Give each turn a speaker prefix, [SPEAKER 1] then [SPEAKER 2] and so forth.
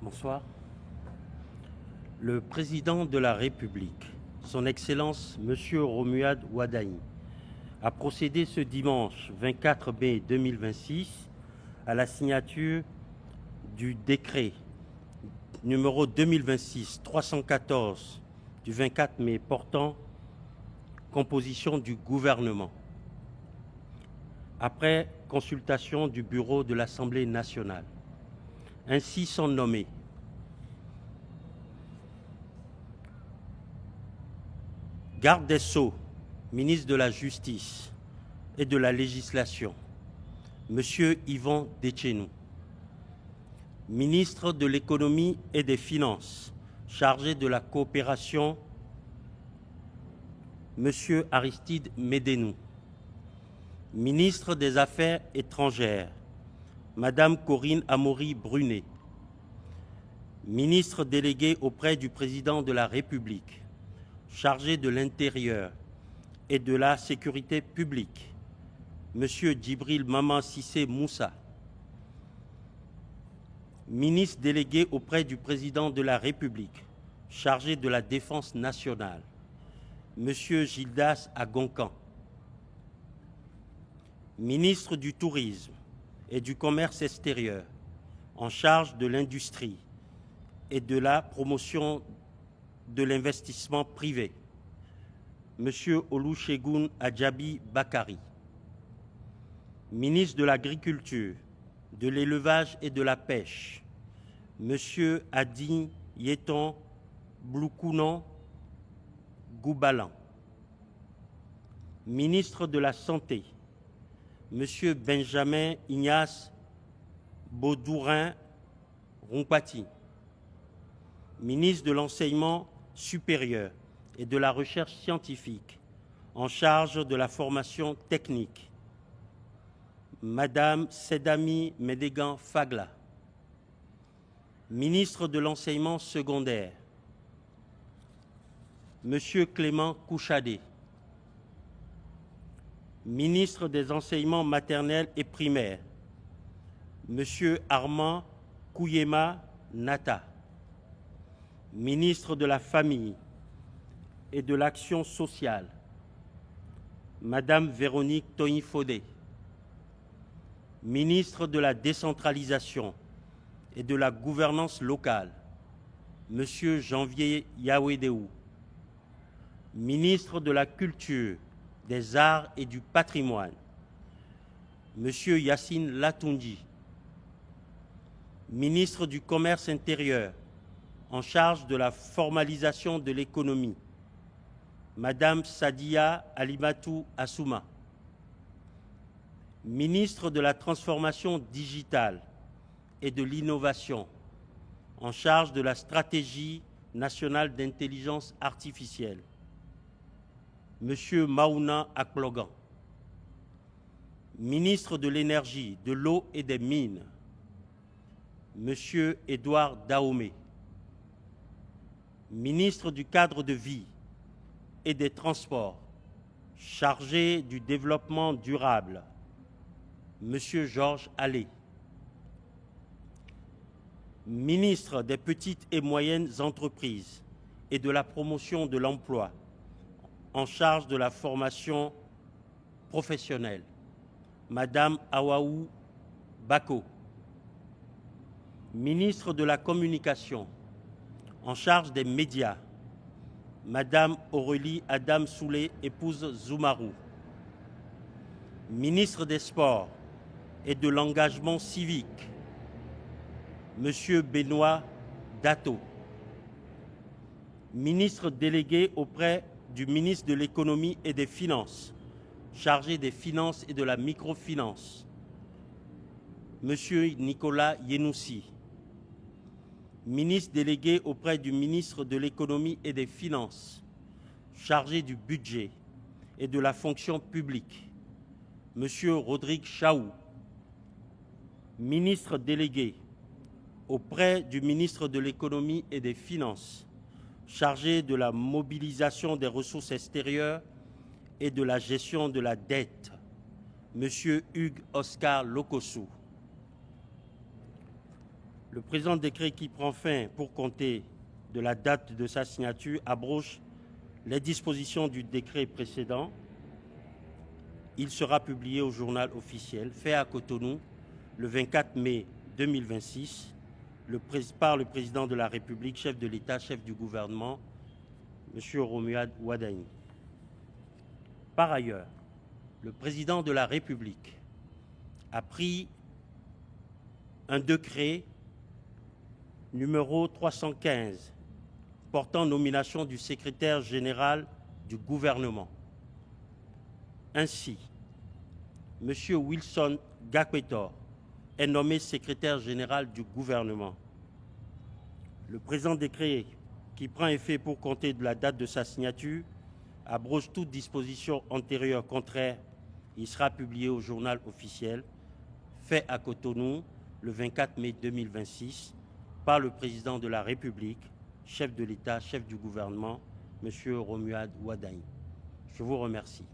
[SPEAKER 1] Bonsoir. Le président de la République, son Excellence M. Romuald Wadhagne, a procédé ce dimanche 24 mai 2026 à la signature du décret numéro 2026-314 du 24 mai portant composition du gouvernement. Après consultation du bureau de l'Assemblée nationale, ainsi sont nommés garde des Sceaux, ministre de la Justice et de la Législation, M. Yvon Detchenou. Ministre de l'Économie et des Finances, chargé de la coopération, M. Aristide Médénou. Ministre des Affaires étrangères, Mme Corinne Amaury-Brunet. Ministre délégué auprès du Président de la République, chargé de l'Intérieur et de la Sécurité publique, M. Djibril Maman Cissé Moussa. Ministre délégué auprès du Président de la République, chargé de la Défense nationale, M. Gildas Agoncan. Ministre du Tourisme et du Commerce extérieur, en charge de l'industrie et de la promotion de l'investissement privé, M. Olusegun Adjabi Bakari. Ministre de l'Agriculture, de l'Élevage et de la Pêche, M. Adi Yeton Bloukounon Goubalan. Ministre de la Santé, M. Benjamin Ignace Baudourin Rompati. Ministre de l'Enseignement supérieur et de la Recherche scientifique, en charge de la formation technique, Madame Sedami Medegan Fagla. Ministre de l'Enseignement secondaire, Monsieur Clément Kouchadé. Ministre des Enseignements maternels et primaires, Monsieur Armand Kouyema Nata. Ministre de la Famille et de l'Action sociale, Madame Véronique Toyin-Fodé. Ministre de la Décentralisation et de la Gouvernance locale, Monsieur Janvier Yawedéou. Ministre de la Culture, des Arts et du Patrimoine, Monsieur Yassine Latoundji. Ministre du Commerce intérieur, en charge de la formalisation de l'économie, Madame Sadia Alimatou Assouma. Ministre de la Transformation digitale et de l'innovation, en charge de la stratégie nationale d'intelligence artificielle, Monsieur Maouna Akplogan. Ministre de l'Énergie, de l'Eau et des Mines, Monsieur Édouard Dahomey. Ministre du Cadre de vie et des Transports, chargé du développement durable, Monsieur Georges Allais. Ministre des Petites et Moyennes Entreprises et de la Promotion de l'Emploi, en charge de la formation professionnelle, Madame Awaou Bako. Ministre de la Communication, en charge des médias, Madame Aurélie Adam Soulé, épouse Zoumarou. Ministre des Sports et de l'Engagement civique, Monsieur Benoît Dato. Ministre délégué auprès du ministre de l'Économie et des Finances, chargé des finances et de la microfinance, Monsieur Nicolas Yenoussi. Ministre délégué auprès du ministre de l'Économie et des Finances, chargé du budget et de la fonction publique, Monsieur Rodrigue Chaou. Ministre délégué auprès du ministre de l'Économie et des Finances, chargé de la mobilisation des ressources extérieures et de la gestion de la dette, Monsieur Hugues Oscar Lokossou. Le présent décret qui prend fin pour compter de la date de sa signature abroge les dispositions du décret précédent. Il sera publié au journal officiel, fait à Cotonou le 24 mai 2026 par le président de la République, chef de l'État, chef du gouvernement, M. Romuald Wadani. Par ailleurs, le président de la République a pris un décret numéro 315 portant nomination du secrétaire général du gouvernement. Ainsi, M. Wilson Gakwetor est nommé secrétaire général du gouvernement. Le présent décret, qui prend effet pour compter de la date de sa signature, abroge toute disposition antérieure contraire. Il sera publié au journal officiel, fait à Cotonou le 24 mai 2026 par le président de la République, chef de l'État, chef du gouvernement, M. Romuald Wadani. Je vous remercie.